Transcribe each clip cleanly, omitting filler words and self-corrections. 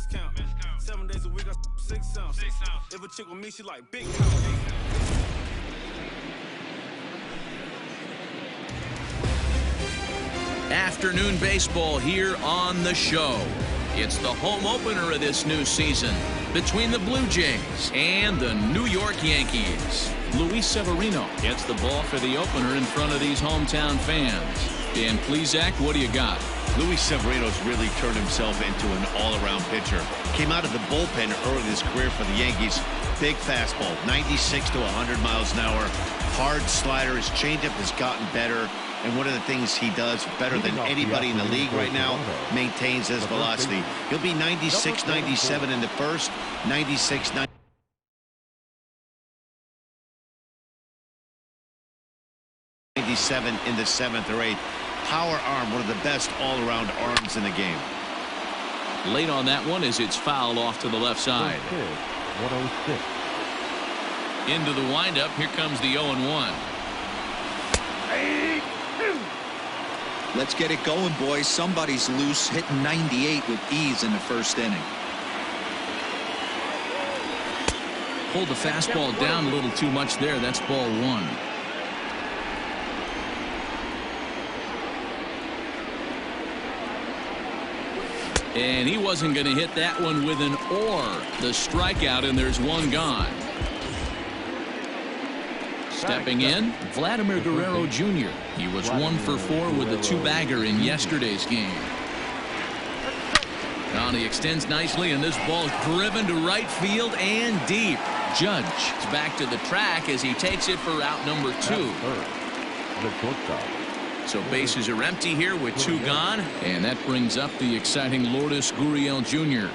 count. 7 days a week, I 6 ounces. If a chick with me, she like big house. Afternoon baseball here on the show. It's the home opener of this new season between the Blue Jays and the New York Yankees. Luis Seveрино gets the ball for the opener in front of these hometown fans. Dan Plesac, what do you got? Luis Severino's really turned himself into an all-around pitcher. Came out of the bullpen early in his career for the Yankees. Big fastball, 96 to 100 miles an hour. Hard slider. His changeup has gotten better. And one of the things he does better than anybody in the league right now, maintains his velocity. He'll be 96, 97 in the first, 96, 97 in the 7th or 8th. Power arm, one of the best all-around arms in the game. Late on that one as it's fouled off to the left side. 106. Into the windup. Here comes the 0-1. Let's get it going, boys. Somebody's loose, hitting 98 with ease in the first inning. Pulled the fastball down a little too much there. That's ball 1. And he wasn't going to hit that one with an or. The strikeout, and there's one gone. Stepping in, Vladimir Guerrero Jr. He was 1 for 4 with a 2-bagger in yesterday's game. Now he extends nicely, and this ball is driven to right field and deep. Judge is back to the track as he takes it for route number 2. So bases are empty here with 2 gone, and that brings up the exciting Lourdes Gurriel Jr.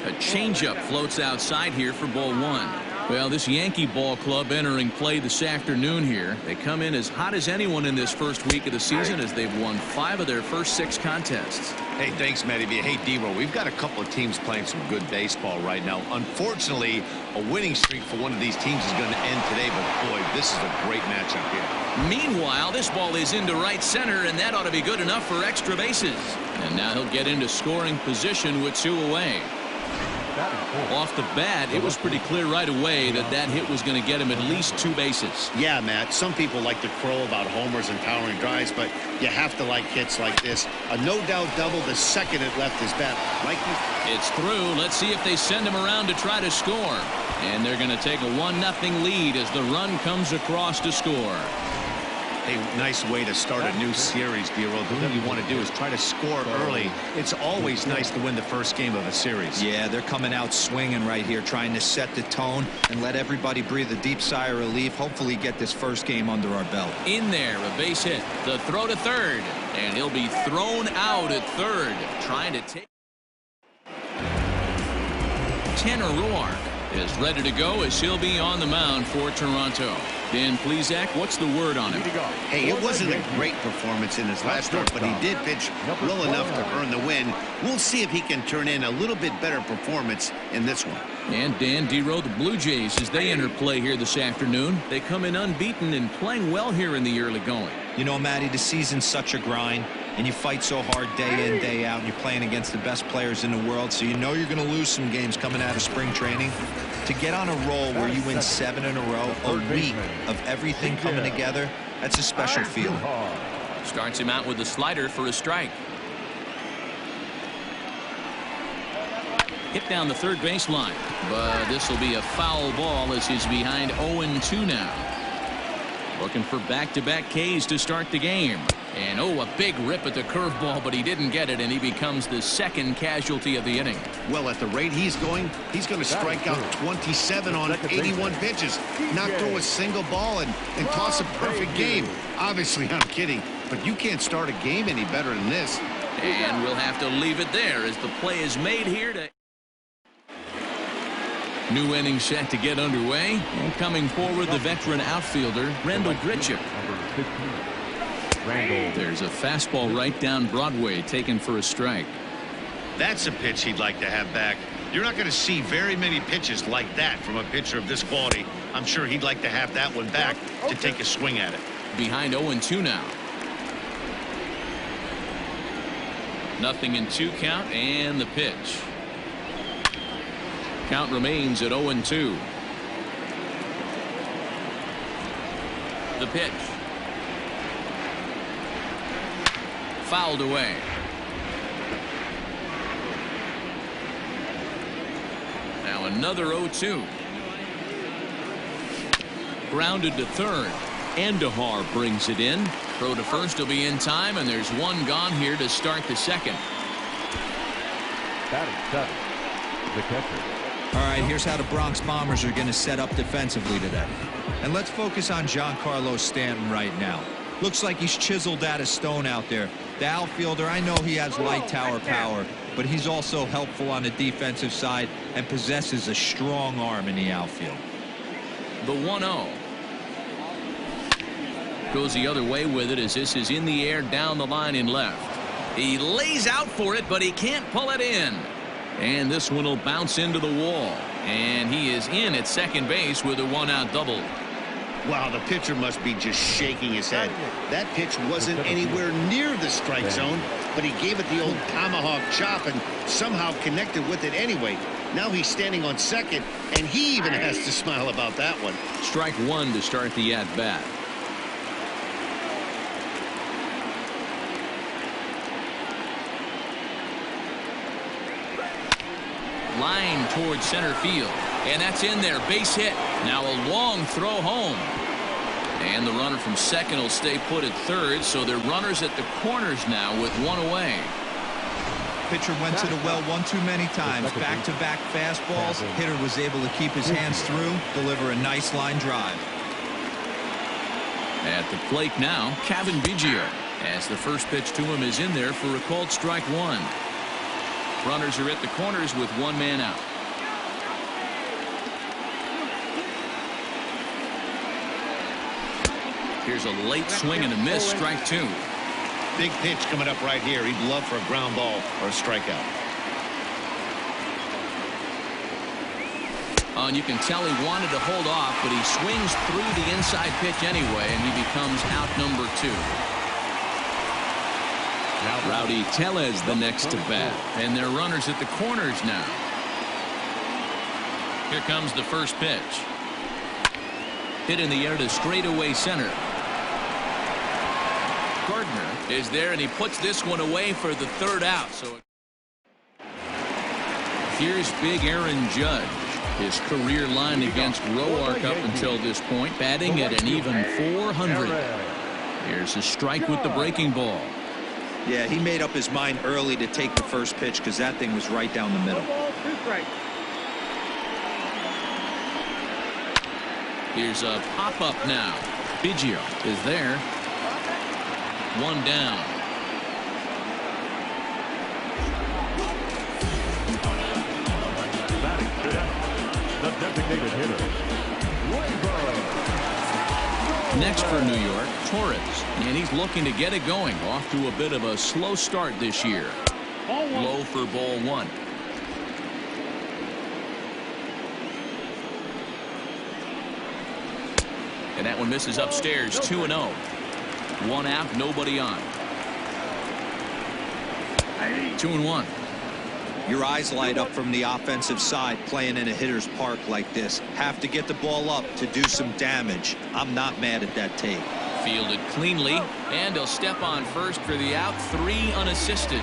A changeup floats outside here for ball 1. Well, this Yankee ball club entering play this afternoon here. They come in as hot as anyone in this first week of the season as they've won 5 of their first 6 contests. Hey, thanks, Matty. Hey, D-Roll, we've got a couple of teams playing some good baseball right now. Unfortunately, a winning streak for one of these teams is going to end today, but boy, this is a great matchup here. Meanwhile, this ball is into right center, and that ought to be good enough for extra bases. And now he'll get into scoring position with 2 away. Off the bat, it was pretty clear right away that that hit was going to get him at least 2 bases. Yeah, Matt, some people like to crow about homers and powering drives, but you have to like hits like this. A no-doubt double the second it left his bat. It's through. Let's see if they send him around to try to score. And they're going to take a 1-0 lead as the run comes across to score. A nice way to start a new series, D-Roll. What you want to do is try to score early. It's always nice to win the first game of a series. Yeah, they're coming out swinging right here, trying to set the tone and let everybody breathe a deep sigh of relief. Hopefully get this first game under our belt. In there, a base hit. The throw to third. And he'll be thrown out at third. Trying to take. Tanner Roark is ready to go as he'll be on the mound for Toronto. Dan Plesac, what's the word on him? Hey, it wasn't a great performance in his last start, but he did pitch well enough to earn the win. We'll see if he can turn in a little bit better performance in this one. And Dan Dero, the Blue Jays, as they enter play here this afternoon, they come in unbeaten and playing well here in the early going. You know, Matty, the season's such a grind, and you fight so hard day in, day out, and you're playing against the best players in the world, so you know you're going to lose some games coming out of spring training. To get on a roll where you win 7 in a row, a week of everything coming together, that's a special feeling. Starts him out with a slider for a strike. Hit down the third baseline, but this will be a foul ball as he's behind 0-2 now. Looking for back-to-back Ks to start the game. And a big rip at the curveball, but he didn't get it, and he becomes the second casualty of the inning. Well, at the rate he's going to strike out 27 on 81 pitches, not throw a single ball, and toss a perfect game. Obviously, I'm kidding, but you can't start a game any better than this. And we'll have to leave it there as the play is made here to. New inning set to get underway. And coming forward, the veteran outfielder, Randall Grichuk. There's a fastball right down Broadway taken for a strike. That's a pitch he'd like to have back. You're not going to see very many pitches like that from a pitcher of this quality. I'm sure he'd like to have that one back to take a swing at it. Behind 0-2 now. 0-2 count, and the pitch. Count remains at 0-2. The pitch. Fouled away. Now another 0-2. Grounded to third. Andahar brings it in. Throw to first will be in time, and there's one gone here to start the second. Batting seven, the catcher. All right, here's how the Bronx Bombers are going to set up defensively today. And let's focus on Giancarlo Stanton right now. Looks like he's chiseled out of stone out there. The outfielder, I know he has light tower power, but he's also helpful on the defensive side and possesses a strong arm in the outfield. The 1-0. Goes the other way with it as this is in the air down the line in left. He lays out for it, but he can't pull it in. And this one will bounce into the wall. And he is in at second base with a one-out double. Wow, the pitcher must be just shaking his head. That pitch wasn't anywhere near the strike zone, but he gave it the old tomahawk chop and somehow connected with it anyway. Now he's standing on second, and he even has to smile about that one. Strike one to start the at-bat. Line towards center field, and that's in there. Base hit. Now a long throw home, and the runner from second will stay put at third, so they're runners at the corners now with one away. Pitcher went to the well one too many times. Back-to-back fastballs. Hitter was able to keep his hands through, deliver a nice line drive. At the plate now, Kevin Biggio, as the first pitch to him is in there for a called strike one. Runners are at the corners with one man out. Here's a late swing and a miss, strike two. Big pitch coming up right here. He'd love for a ground ball or a strikeout. And you can tell he wanted to hold off, but he swings through the inside pitch anyway, and he becomes out number two. Rowdy Tellez the next to bat, and they're runners at the corners now. Here comes the first pitch. Hit in the air to straightaway center. Gardner is there, and he puts this one away for the third out. So here's big Aaron Judge. His career line against Roark up until this point, batting at an even 400. Here's a strike with the breaking ball. Yeah, he made up his mind early to take the first pitch because that thing was right down the middle. Here's a pop-up now. Biggio is there. One down. The designated hitter. Next for New York, Torres, and he's looking to get it going. Off to a bit of a slow start this year. Low for ball one. And that one misses upstairs. 2-0. One out, nobody on. 2-1. Your eyes light up from the offensive side playing in a hitter's park like this. Have to get the ball up to do some damage. I'm not mad at that take. Fielded cleanly, and he'll step on first for the out. 3 unassisted.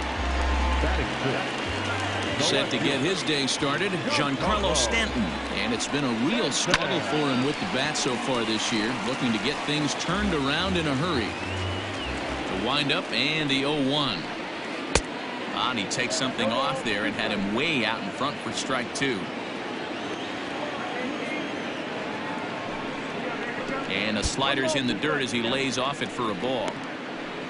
Set to get his day started, Giancarlo Stanton. And it's been a real struggle for him with the bat so far this year, looking to get things turned around in a hurry. The windup and the 0-1. And he takes something off there and had him way out in front for strike two. And a slider's in the dirt as he lays off it for a ball.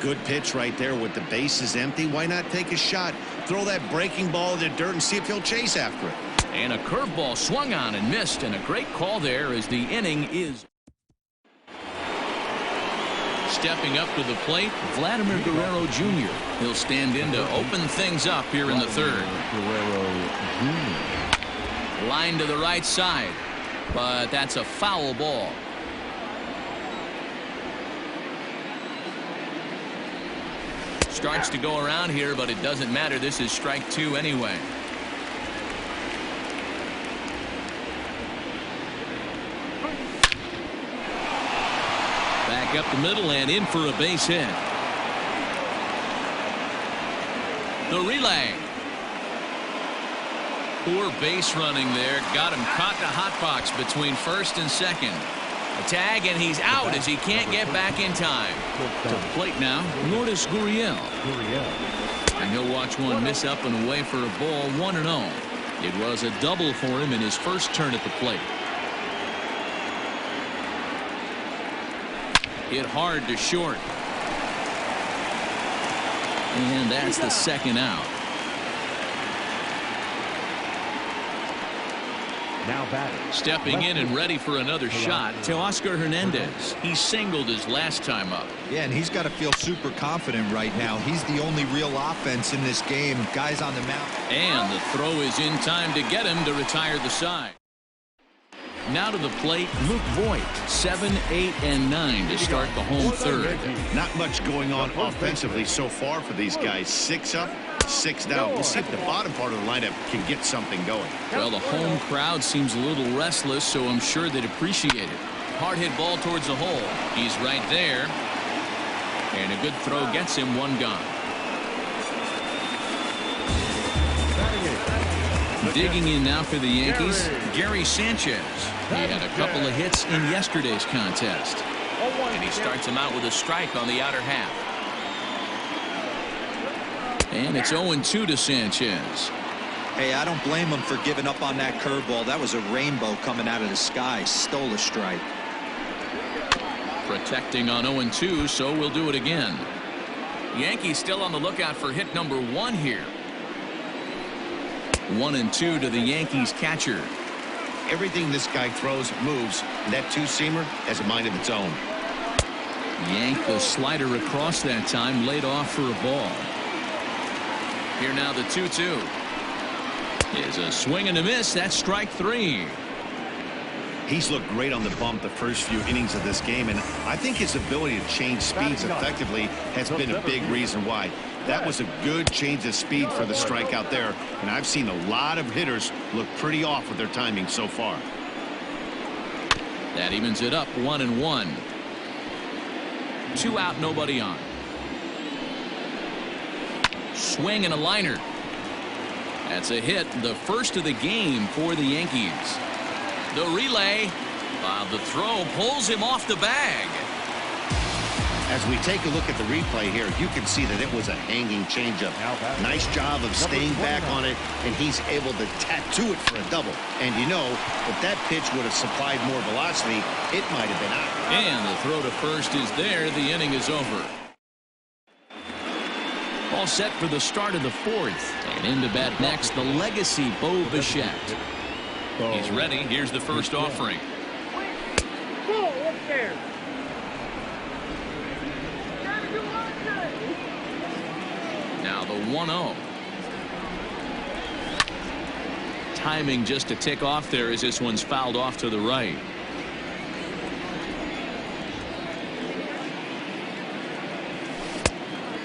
Good pitch right there with the bases empty. Why not take a shot? Throw that breaking ball in the dirt and see if he'll chase after it. And a curveball swung on and missed, and a great call there as the inning is. Stepping up to the plate, Vladimir Guerrero Jr. He'll stand in to open things up here in the third. Line to the right side, but that's a foul ball. Starts to go around here, but it doesn't matter. This is strike two anyway. strike up the middle and in for a base hit. The relay. Poor base running there. Got him caught in a hot box between first and second. A tag, and he's out as he can't get back in time. To the plate now, Lourdes Gurriel. And he'll watch one miss up and away for a ball, 1-0. It was a double for him in his first turn at the plate. Hit hard to short. And that's the second out. Now batting. Stepping in and ready for another shot, Teoscar Hernandez. He singled his last time up. Yeah, and he's got to feel super confident right now. He's the only real offense in this game. Guys on the mound. And the throw is in time to get him to retire the side. Now to the plate, Luke Voigt, 7, 8, and 9 to start the home third. Not much going on offensively so far for these guys. 6 up, 6 down. We'll see if the bottom part of the lineup can get something going. Well, the home crowd seems a little restless, so I'm sure they'd appreciate it. Hard hit ball towards the hole. He's right there. And a good throw gets him one gone. Digging in now for the Yankees, Gary Sanchez. He had a couple of hits in yesterday's contest. And he starts him out with a strike on the outer half. And it's 0-2 to Sanchez. Hey, I don't blame him for giving up on that curveball. That was a rainbow coming out of the sky. Stole a strike. Protecting on 0-2, so we'll do it again. Yankees still on the lookout for hit number 1 here. 1-2 to the Yankees catcher. Everything this guy throws moves. That two-seamer has a mind of its own. Yanked the slider across that time, laid off for a ball. Here now the 2-2. Is a swing and a miss. That's strike 3. He's looked great on the bump the first few innings of this game, and I think his ability to change speeds effectively has been a big reason why. That was a good change of speed for the strikeout there, and I've seen a lot of hitters look pretty off with their timing so far. That evens it up, 1-1. 2 out, nobody on. Swing and a liner. That's a hit, the first of the game for the Yankees. The relay, while the throw pulls him off the bag. As we take a look at the replay here, you can see that it was a hanging changeup. Nice job of staying back on it, and he's able to tattoo it for a double. And you know, if that pitch would have supplied more velocity, it might have been out. And the throw to first is there. The inning is over. All set for the start of the 4th. And in to bat next, the legacy Bo Bichette. He's ready. Here's the first offering. Now the 1-0. Timing just a tick off there as this one's fouled off to the right.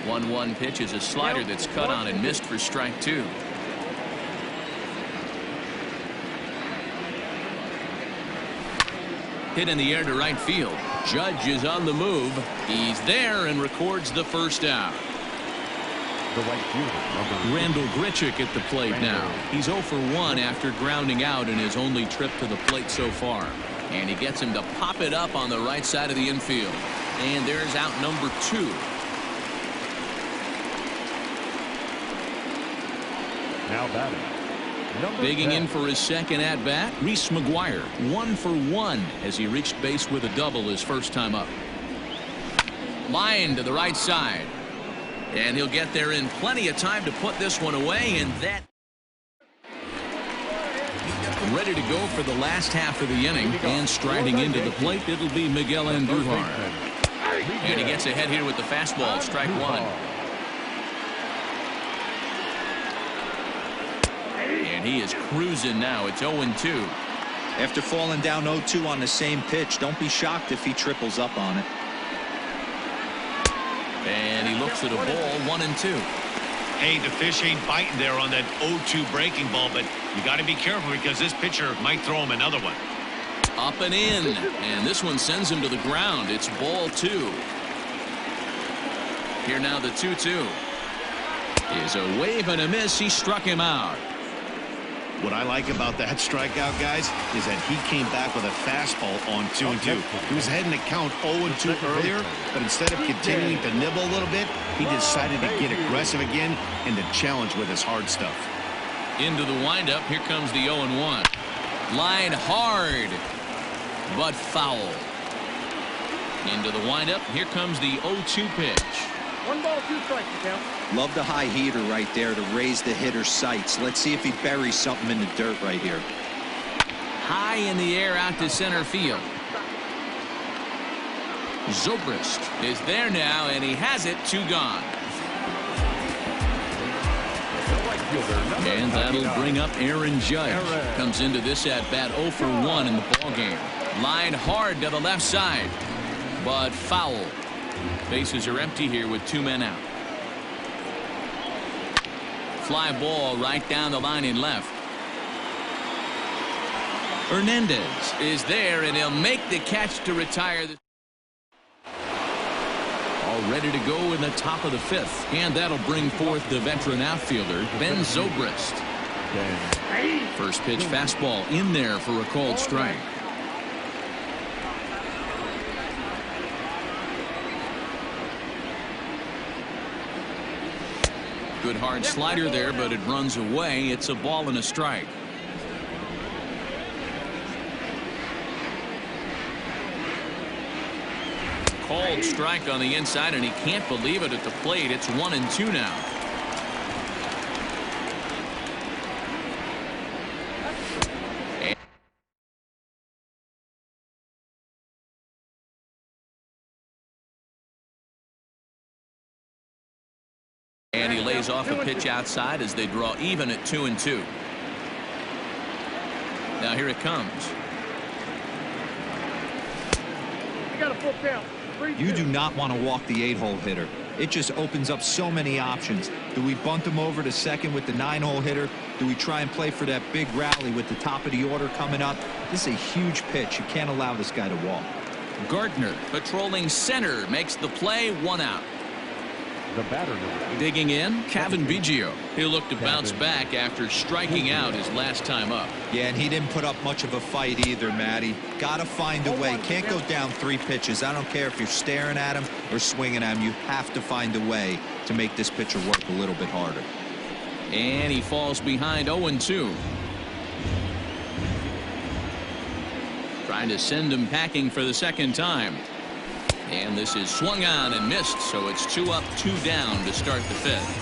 One pitch is a slider that's cut on and missed for strike 2. Hit in the air to right field. Judge is on the move. He's there and records the first out. Randall Grichuk at the plate now. He's 0 for 1 after grounding out in his only trip to the plate so far. And he gets him to pop it up on the right side of the infield. And there's out number 2. Now batting. Digging in for his second at-bat, Reese McGuire, 1 for 1 as he reached base with a double his first time up. Line to the right side. And he'll get there in plenty of time to put this one away, and that ready to go for the last half of the inning. And striding into the plate, it'll be Miguel Andujar. And he gets ahead here with the fastball, strike 1. And he is cruising now. It's 0-2. After falling down 0-2 on the same pitch, don't be shocked if he triples up on it. And he looks at a ball, 1-2. Hey, the fish ain't biting there on that 0-2 breaking ball, but you got to be careful because this pitcher might throw him another one. Up and in. And this one sends him to the ground. It's ball 2. Here now the 2-2. Is a wave and a miss. He struck him out. What I like about that strikeout, guys, is that he came back with a fastball on 2-2. He was heading to count 0-2 earlier, but instead of continuing to nibble a little bit, he decided to get aggressive again and to challenge with his hard stuff. Into the windup. Here comes the 0-1. Line hard, but foul. Into the windup. Here comes the 0-2 pitch. 1 ball, 2 strikes, count. Love the high heater right there to raise the hitter's sights. Let's see if he buries something in the dirt right here. High in the air out to center field. Zobrist is there now, and he has it. 2 gone. And that'll bring up Aaron Judge. Comes into this at bat 0 for 1 in the ballgame. Line hard to the left side, but foul. Bases are empty here with 2 men out. Fly ball right down the line in left. Hernandez is there, and he'll make the catch to retire. All ready to go in the top of the 5th, and that'll bring forth the veteran outfielder, Ben Zobrist. First pitch fastball in there for a called strike. Good hard slider there, but it runs away. It's a ball and a strike. Called strike on the inside, and he can't believe it at the plate. It's 1-2 now. And he lays off a pitch outside as they draw even at 2-2. Now here it comes. You got a full count. You do not want to walk the 8-hole hitter. It just opens up so many options. Do we bunt him over to second with the 9-hole hitter? Do we try and play for that big rally with the top of the order coming up? This is a huge pitch. You can't allow this guy to walk. Gardner patrolling center makes the play. 1 out. The batter number 8. Digging in, Kevin Biggio. He'll look to bounce back after striking out his last time up. Yeah, and he didn't put up much of a fight either, Matty. Got to find a way. Can't go down 3 pitches. I don't care if you're staring at him or swinging at him. You have to find a way to make this pitcher work a little bit harder. And he falls behind 0-2. Trying to send him packing for the second time. And this is swung on and missed, so it's 2 up, 2 down to start the 5th.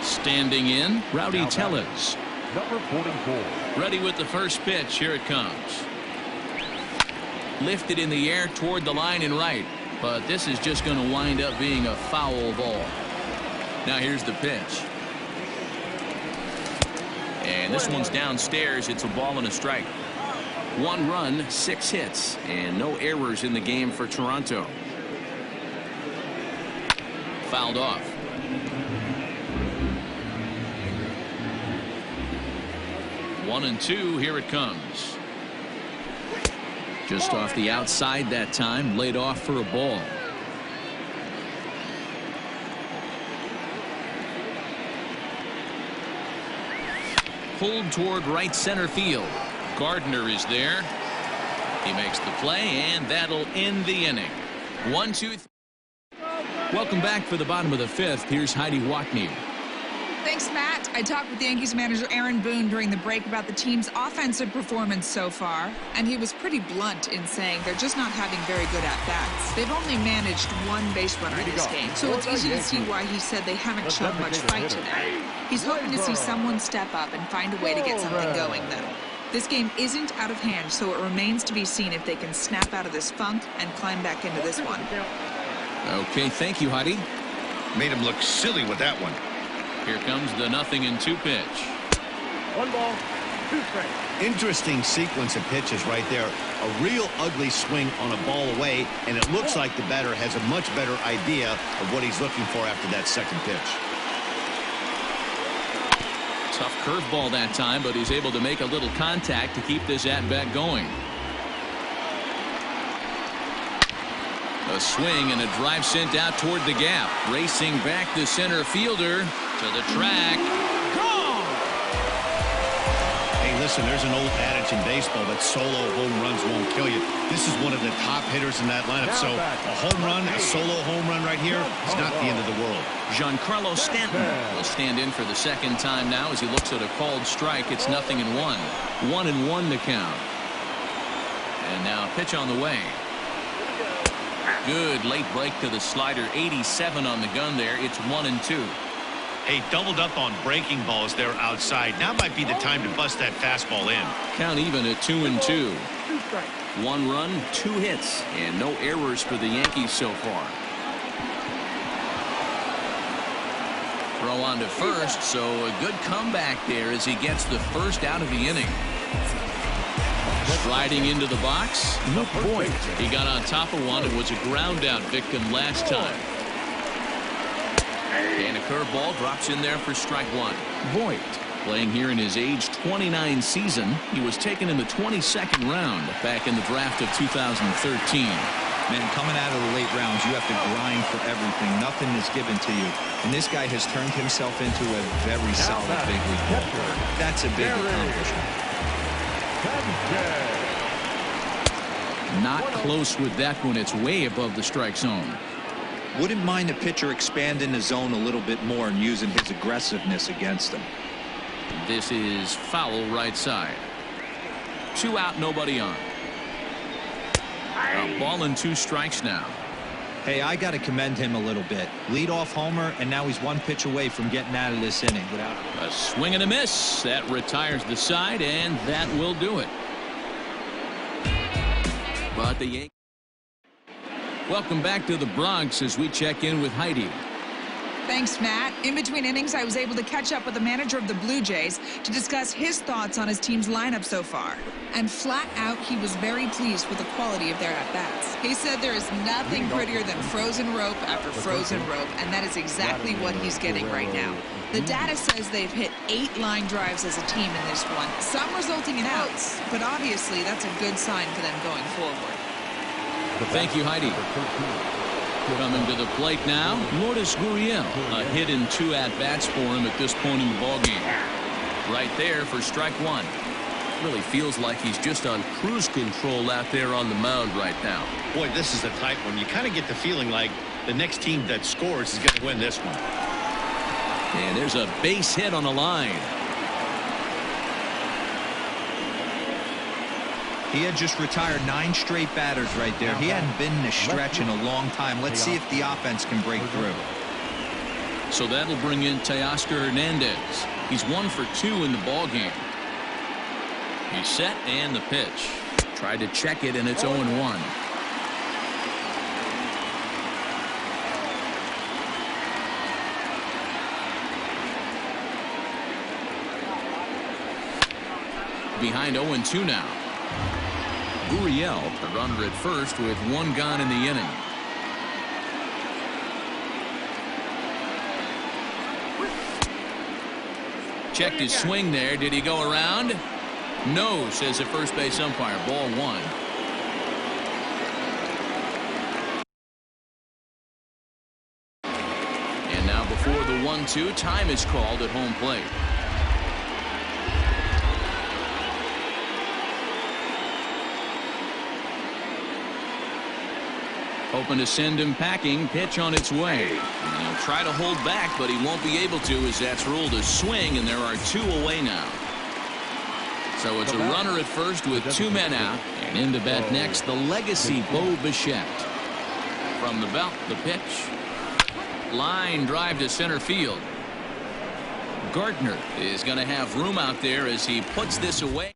Standing in, Rowdy Tellez. Number 44. Ready with the first pitch. Here it comes. Lifted in the air toward the line and right, but this is just going to wind up being a foul ball. Now here's the pitch. And this one's downstairs. It's a ball and a strike. 1 run, 6 hits, and no errors in the game for Toronto. Fouled off. One and 2. Here it comes. Just off the outside that time. Laid off for a ball. Pulled toward right center field. Gardner is there. He makes the play, and that'll end the inning. 1-2. Welcome back for the bottom of the 5th. Here's Heidi Watney. Thanks, Matt. I talked with Yankees manager Aaron Boone during the break about the team's offensive performance so far, and he was pretty blunt in saying they're just not having very good at-bats. They've only managed 1 base runner in this game, so it's easy to see why he said they haven't shown much fight today. He's hoping to see someone step up and find a way to get something going, though. This game isn't out of hand, so it remains to be seen if they can snap out of this funk and climb back into this one. Okay, thank you, Heidi. Made him look silly with that one. Here comes the 0-2 pitch. 1 ball, 2 strikes. Interesting sequence of pitches right there. A real ugly swing on a ball away, and it looks like the batter has a much better idea of what he's looking for after that second pitch. Tough curveball that time, but he's able to make a little contact to keep this at-bat going. A swing and a drive sent out toward the gap. Racing back the center fielder to the track. Gone! Hey, listen, there's an old adage in baseball that solo home runs won't kill you. This is one of the top hitters in that lineup. So a home run, a solo home run right here, it's not the end of the world. Giancarlo Stanton will stand in for the second time now as he looks at a called strike. It's 0-1. 1-1 the count. And now pitch on the way. Good late break to the slider. 87 on the gun there. It's 1-2. Hey, doubled up on breaking balls there outside. Now might be the time to bust that fastball in. Count even at 2-2. 1 run, 2 hits, and no errors for the Yankees so far. Throw on to first, so a good comeback there as he gets the first out of the inning. Striding into the box, Voit. He got on top of one. It was a ground out victim last time. And a curveball drops in there for strike one. Voit, playing here in his age 29 season. He was taken in the 22nd round back in the draft of 2013. Man, coming out of the late rounds, you have to grind for everything. Nothing is given to you. And this guy has turned himself into a very solid big league ball. That's a big accomplishment. Not close with that one. It's way above the strike zone. Wouldn't mind a pitcher expanding the zone a little bit more and using his aggressiveness against him. This is foul right side. 2 out, nobody on. A ball and 2 strikes now. Hey, I got to commend him a little bit. Leadoff homer, and now he's 1 pitch away from getting out of this inning. Without a swing and a miss. That retires the side, and that will do it. But the Yankees. Welcome back to the Bronx as we check in with Heidi. Thanks, Matt. In between innings, I was able to catch up with the manager of the Blue Jays to discuss his thoughts on his team's lineup so far. And flat out, he was very pleased with the quality of their at-bats. He said there is nothing prettier than frozen rope after frozen rope, and that is exactly what he's getting right now. The data says they've hit 8 line drives as a team in this one, some resulting in outs, but obviously that's a good sign for them going forward. Thank you, Heidi. Coming to the plate now, Lourdes Gurriel. A hit in 2 at-bats for him at this point in the ballgame. Right there for strike 1. Really feels like he's just on cruise control out there on the mound right now. Boy, this is the type one. You kind of get the feeling like the next team that scores is going to win this one. And there's a base hit on the line. He had just retired 9 straight batters right there. He hadn't been in a stretch in a long time. Let's see if the offense can break through. So that'll bring in Teoscar Hernandez. He's 1 for 2 in the ball game. He's set and the pitch. Tried to check it and it's 0-1. Behind 0-2 now. Gurriel, the runner at first with 1 gone in the inning. Checked his swing there. Did he go around? No, says the first base umpire. Ball 1. And now before the 1-2, time is called at home plate. Hoping to send him packing. Pitch on its way. And he'll try to hold back, but he won't be able to as that's ruled a swing, and there are 2 away now. So it's a runner at first with 2 men out. And in to bat next, the legacy Bo Bichette. From the belt, the pitch. Line drive to center field. Gardner is going to have room out there as he puts this away.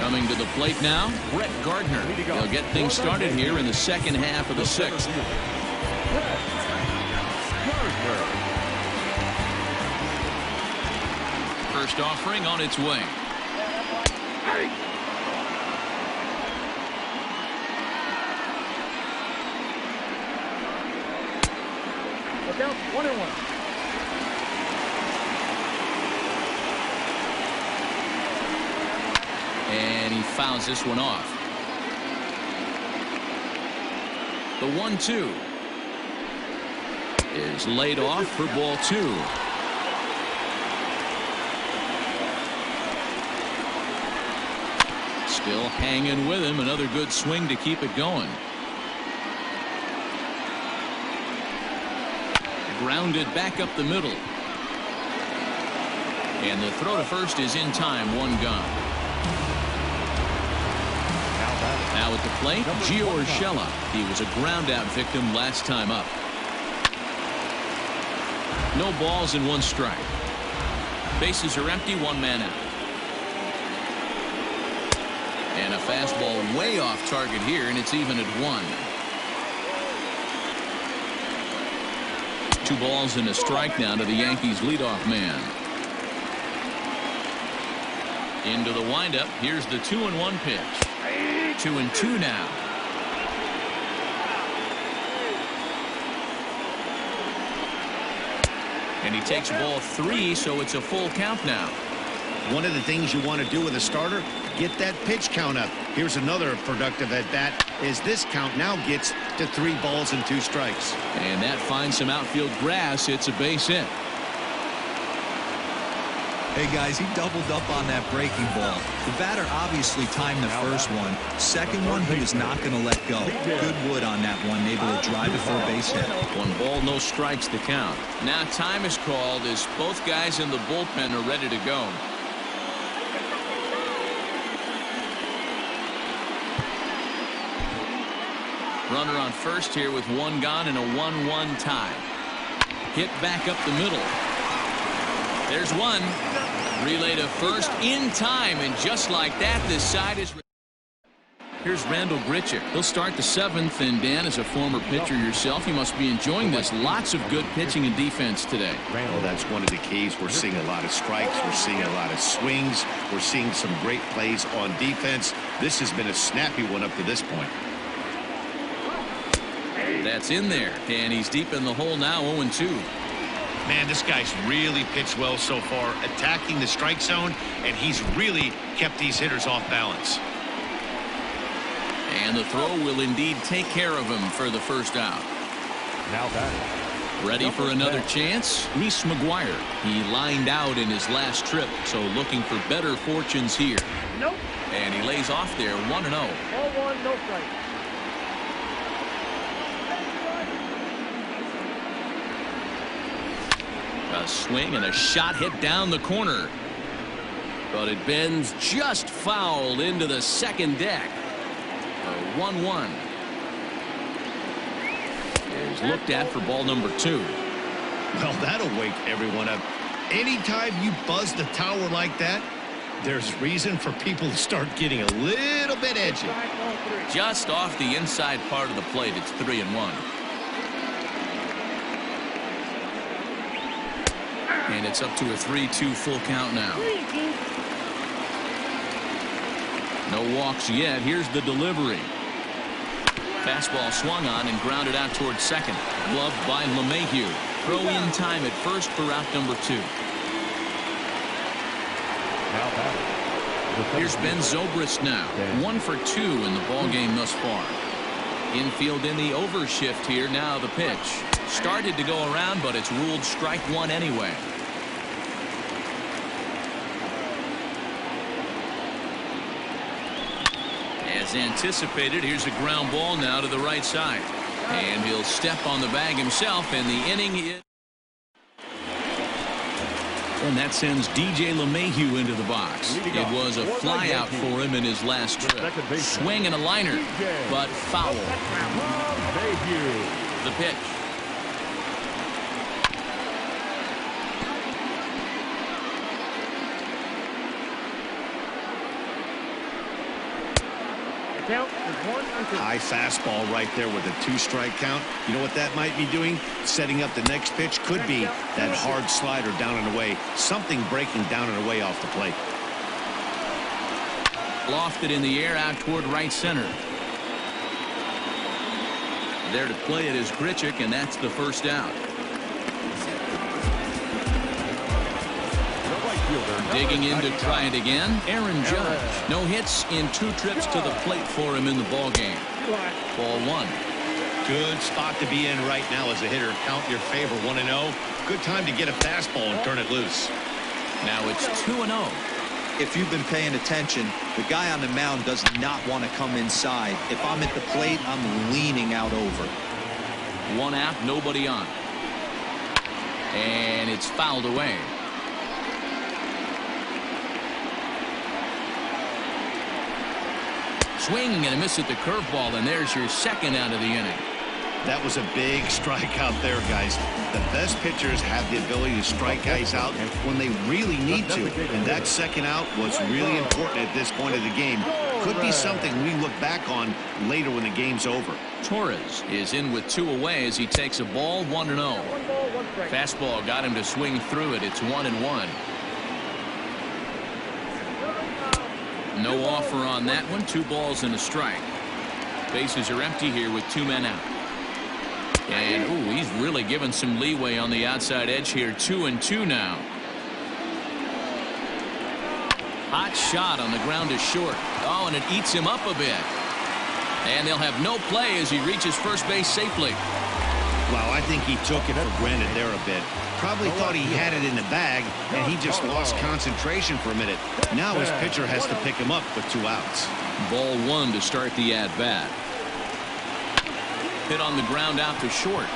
Coming to the plate now, Brett Gardner. They'll get things started here in the second half of the 6th. First offering on its way. Look out, 1-1. fouls this one off. The 1-2 is laid off for ball 2. Still hanging with him. Another good swing to keep it going. Grounded back up the middle. And the throw to first is in time. One gone. Now at the plate, Gio Urshela. He was a ground out victim last time up. No balls and 1 strike. Bases are empty. 1 man out. And a fastball way off target here, and it's even at 1. 2 balls and a strike now to the Yankees leadoff man. Into the windup. Here's the 2-1 pitch. 2-2 now. And he takes ball 3, so it's a full count now. One of the things you want to do with a starter, get that pitch count up. Here's another productive at bat as this count now gets to 3 balls and 2 strikes. And that finds some outfield grass. It's a base hit. Hey guys, he doubled up on that breaking ball. The batter obviously timed the first one. Second one, he was not going to let go. Good wood on that one, able to drive it for a base hit. 1 ball, no strikes to count. Now time is called as both guys in the bullpen are ready to go. Runner on first here with 1 gone and a 1-1 tie. Hit back up the middle. There's 1. Relay to first in time, and just like that, this side is. Here's Randall Grichuk. He'll start the 7th, and Dan, as a former pitcher yourself, you must be enjoying this. Lots of good pitching and defense today. Well, that's one of the keys. We're seeing a lot of strikes. We're seeing a lot of swings. We're seeing some great plays on defense. This has been a snappy one up to this point. That's in there, and he's deep in the hole now. 0-2. Man, this guy's really pitched well so far, attacking the strike zone, and he's really kept these hitters off balance. And the throw will indeed take care of him for the first out. Now batting. Ready for another chance? Reese McGuire. He lined out in his last trip, so looking for better fortunes here. Nope. And he lays off there. 1-0. Ball 1, no strike. A swing and a shot hit down the corner. But it bends just foul into the second deck. A 1-1. Is looked at for ball number 2. Well, that'll wake everyone up. Anytime you buzz the tower like that, there's reason for people to start getting a little bit edgy. Just off the inside part of the plate. It's 3-1. And it's up to a 3-2 full count now. No walks yet. Here's the delivery. Fastball swung on and grounded out towards second. Gloved by LeMahieu. Throw in time at first for out number 2. Here's Ben Zobrist now. 1 for 2 in the ballgame thus far. Infield in the overshift here. Now the pitch. Started to go around, but it's ruled strike 1 anyway. As anticipated, here's a ground ball now to the right side. And he'll step on the bag himself, and the inning is. And that sends DJ LeMahieu into the box. It was a flyout for him in his last trip. Swing and a liner, but foul. The pitch. Count is 1-2. High fastball right there with a 2-strike count. You know what that might be doing? Setting up the next pitch. Could be that hard slider down and away. Something breaking down and away off the plate. Lofted in the air out toward right center. There to play it is Grichuk, and that's the first out. fielder. Digging in to try it again, Aaron Judge. No hits in 2 trips to the plate for him in the ballgame. Ball 1. Good spot to be in right now as a hitter. Count your favor, 1-0. Good time to get a fastball and turn it loose. Now it's 2-0. If you've been paying attention, the guy on the mound does not want to come inside. If I'm at the plate, I'm leaning out over. 1 out, nobody on. And it's fouled away. Swing and a miss at the curveball, and there's your 2nd out of the inning. That was a big strikeout there, guys. The best pitchers have the ability to strike guys out when they really need to, and that 2nd out was really important at this point of the game. Could be something we look back on later when the game's over. Torres is in with 2 away as he takes a ball, 1-0. Fastball got him to swing through it. It's 1-1. No offer on that one. 2 balls and a strike. Bases are empty here with 2 men out. And ooh, he's really given some leeway on the outside edge here. 2-2 now. Hot shot on the ground is short. Oh, and it eats him up a bit. And they'll have no play as he reaches first base safely. Wow, I think he took it for granted there a bit. Probably thought he had it in the bag, and he just lost concentration for a minute. Now his pitcher has to pick him up with 2 outs. Ball 1 to start the at-bat. Hit on the ground out to short.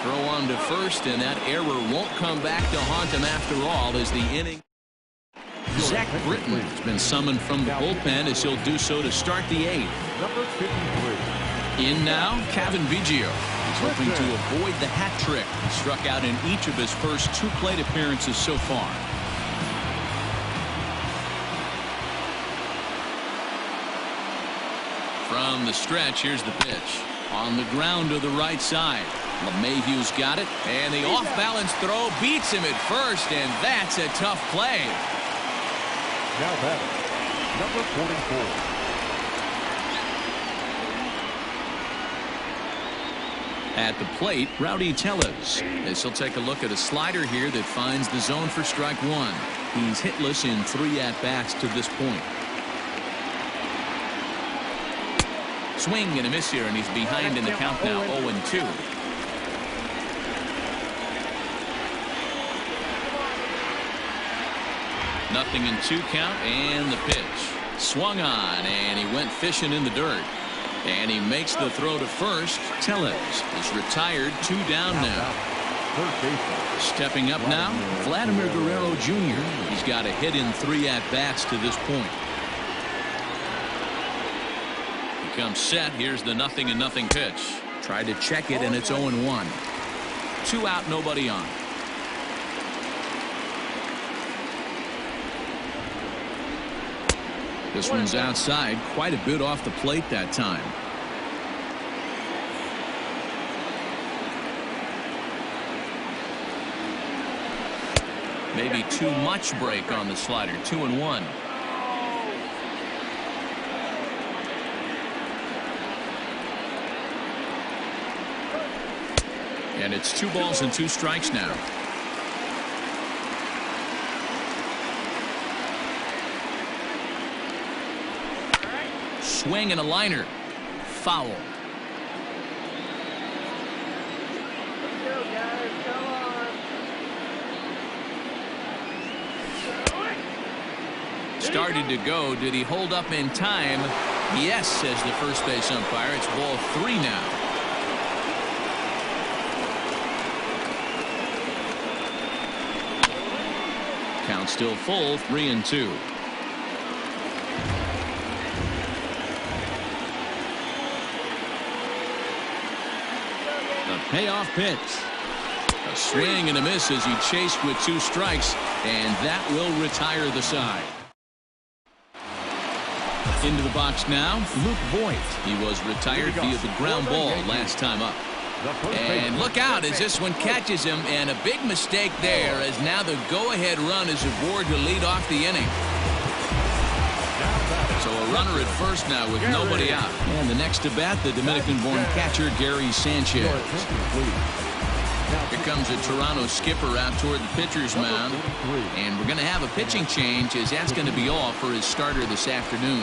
Throw on to first, and that error won't come back to haunt him after all as the inning. Zach Britton has been summoned from the bullpen as he'll do so to start the 8th. Number 53. In now, Kevin Biggio. He's hoping to avoid the hat trick. He struck out in each of his first 2 plate appearances so far. From the stretch, here's the pitch. On the ground to the right side. LeMahieu's got it, and the off-balance throw beats him at first, and that's a tough play. Now batting, number 44. At the plate, Rowdy Tellez. This will take a look at a slider here that finds the zone for strike 1. He's hitless in 3 at-bats to this point. Swing and a miss here, and he's behind in the count now, 0-2. Nothing in 2 count, and the pitch. Swung on, and he went fishing in the dirt. And he makes the throw to first. Tellez is retired, 2 down now. Stepping up now, Vladimir Guerrero Jr. He's got a hit in 3 at-bats to this point. He comes set. Here's the 0-0 pitch. Tried to check it, and it's 0-1. 2 out, nobody on. This one's outside, quite a bit off the plate that time. Maybe too much break on the slider. 2-1. And it's 2 balls and 2 strikes now. Swing and a liner. Foul. Started to go. Did he hold up in time? Yes, says the first base umpire. It's ball 3 now. Count still full, 3-2. Payoff pitch. A swing and a miss as he chased with 2 strikes, and that will retire the side. Into the box now, Luke Voigt. He was retired via the ground ball last time up. And look out as this one catches him, and a big mistake there as now the go-ahead run is aboard to lead off the inning. So a runner at first now with nobody out. And the next to bat, the Dominican-born catcher, Gary Sanchez. Here comes a Toronto skipper out toward the pitcher's mound. And we're going to have a pitching change, as that's going to be all for his starter this afternoon.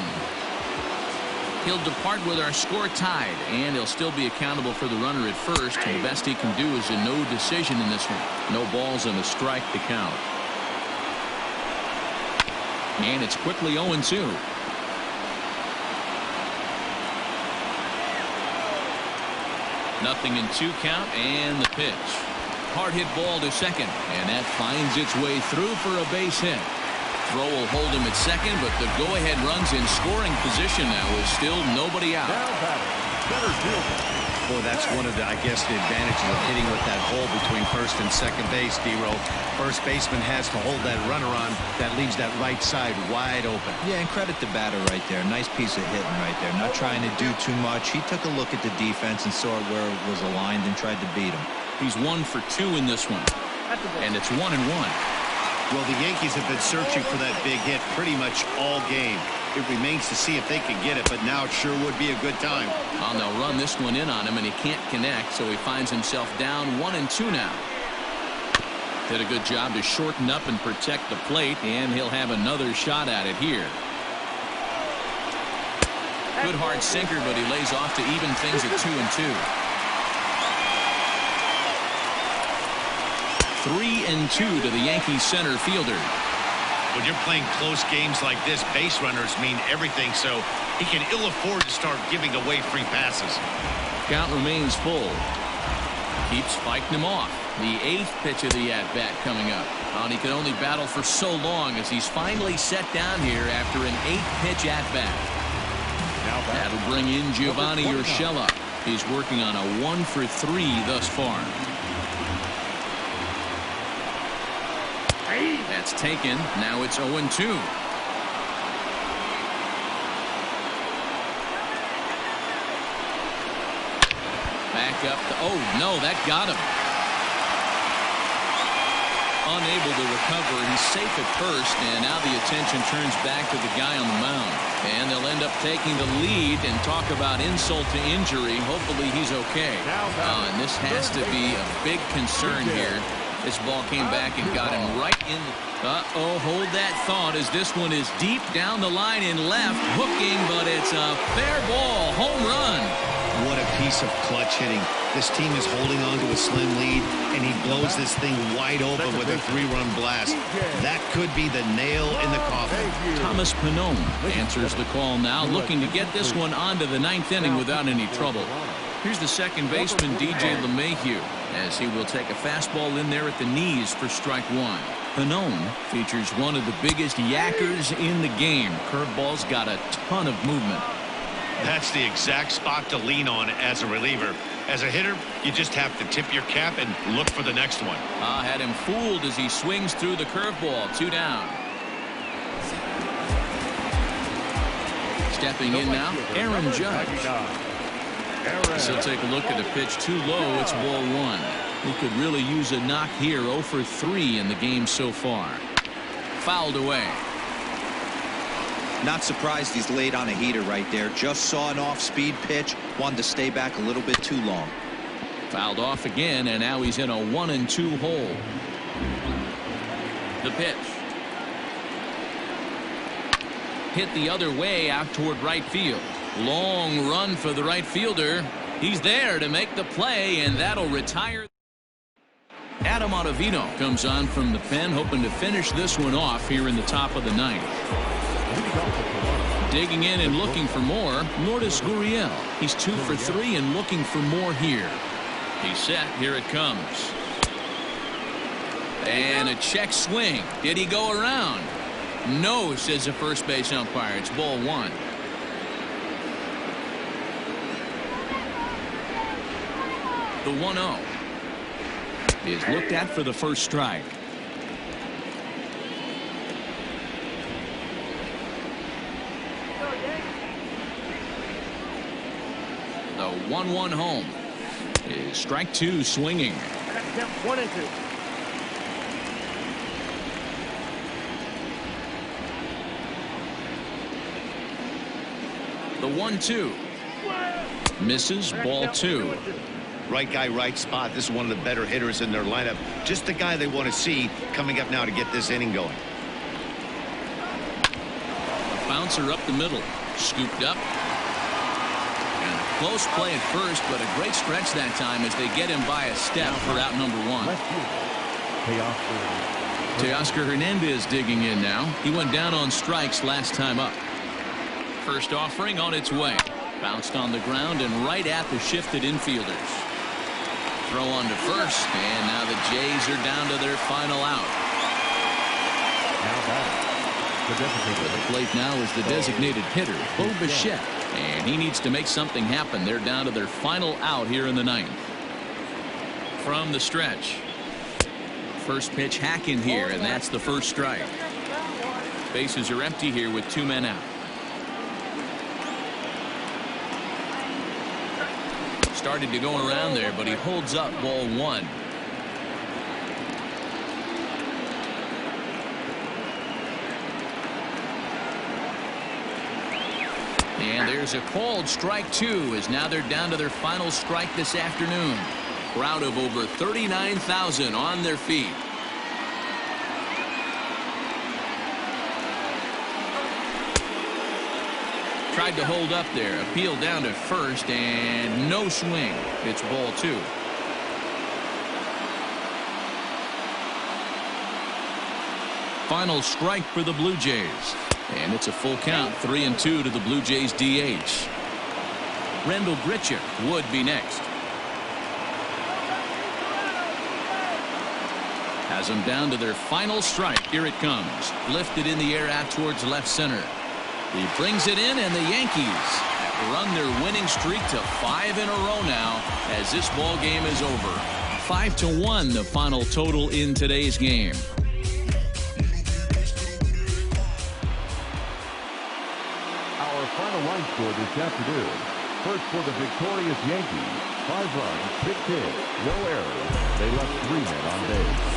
He'll depart with our score tied, and he'll still be accountable for the runner at first. And the best he can do is a no decision in this one. No balls and a strike to count. And it's quickly 0-2. Nothing in 2 count, and the pitch. Hard hit ball to second, and that finds its way through for a base hit. Throw will hold him at second, but the go-ahead run's in scoring position now with still nobody out. Boy, that's one of the, I guess, the advantages of hitting with that hole between first and second base, D-Row. First baseman has to hold that runner on. That leaves that right side wide open. Yeah, and credit the batter right there. Nice piece of hitting right there. Not trying to do too much. He took a look at the defense and saw where it was aligned and tried to beat him. He's 1 for 2 in this one. And it's 1-1. Well, the Yankees have been searching for that big hit pretty much all game. It remains to see if they can get it, but now it sure would be a good time. Well, they'll run this one in on him, and he can't connect, so he finds himself down 1-2 now. Did a good job to shorten up and protect the plate, and he'll have another shot at it here. Good hard sinker, but he lays off to even things at 2-2. 3-2 to the Yankees center fielder. When you're playing close games like this, base runners mean everything, so he can ill afford to start giving away free passes. Count remains full. Keeps fighting him off. The 8th pitch of the at-bat coming up. And he can only battle for so long as he's finally set down here after an 8-pitch at-bat. That'll bring in Giovanni Urshela. He's working on a 1 for 3 thus far. That's taken. Now it's 0-2. Back up to, oh no, that got him. Unable to recover. He's safe at first, and now the attention turns back to the guy on the mound. And they'll end up taking the lead and talk about insult to injury. Hopefully he's okay. And this has to be a big concern here. This ball came back and got him right in. Uh-oh, hold that thought, as this one is deep down the line in left, hooking, but it's a fair ball, home run. What a piece of clutch hitting. This team is holding on to a slim lead, and he blows this thing wide open with a 3-run blast. That could be the nail in the coffin. Thomas Pannone answers the call now, looking to get this one onto the 9th inning without any trouble. Here's the second baseman, DJ LeMahieu, as he will take a fastball in there at the knees for strike 1. Pannone features one of the biggest yackers in the game. Curveball's got a ton of movement. That's the exact spot to lean on as a reliever. As a hitter, you just have to tip your cap and look for the next one. Had him fooled as he swings through the curveball. 2 down. Stepping in now, Aaron Judge. So take a look at the pitch too low. It's ball 1. He could really use a knock here. 0 for 3 in the game so far. Fouled away. Not surprised he's laid on a heater right there. Just saw an off-speed pitch. Wanted to stay back a little bit too long. Fouled off again, and now he's in a 1-2 hole. The pitch. Hit the other way out toward right field. Long run for the right fielder. He's there to make the play, and that'll retire. Adam Ottavino comes on from the pen, hoping to finish this one off here in the top of the 9th. Digging in and looking for more, Lourdes Gurriel. He's 2 for 3 and looking for more here. He's set. Here it comes. And a check swing. Did he go around? No, says the first base umpire. It's ball 1. The 1-0 is looked at for the first strike. The 1-1 home is strike 2 swinging. 1-2. The 1-2 misses, ball 2. Right guy, right spot. This is one of the better hitters in their lineup. Just the guy they want to see coming up now to get this inning going. Bouncer up the middle. Scooped up. And a close play at first, but a great stretch that time as they get him by a step for out number one. Teoscar Hernandez digging in now. He went down on strikes last time up. First offering on its way. Bounced on the ground and right at the shifted infielders. Throw on to first, and now the Jays are down to their final out. At the plate now is the designated hitter, Bo Bichette, and he needs to make something happen. They're down to their final out here in the ninth. From the stretch. First pitch hacking here, and that's the first strike. Bases are empty here with 2 men out. Started to go around there, but he holds up ball one. And there's a called strike two, as now they're down to their final strike this afternoon. Crowd of over 39,000 on their feet. Tried to hold up there. Appeal down to first, and no swing. It's ball two. Final strike for the Blue Jays. And it's a full count, 3-2 to the Blue Jays DH. Rendell Grichuk would be next. Has them down to their final strike. Here it comes. Lifted in the air out towards left center. He brings it in, and the Yankees run their winning streak to 5 in a row now as this ball game is over. 5-1 the final total in today's game. Our final line score this afternoon. First for the victorious Yankees. 5 runs, 6 hits, no errors. They left 3 men on base.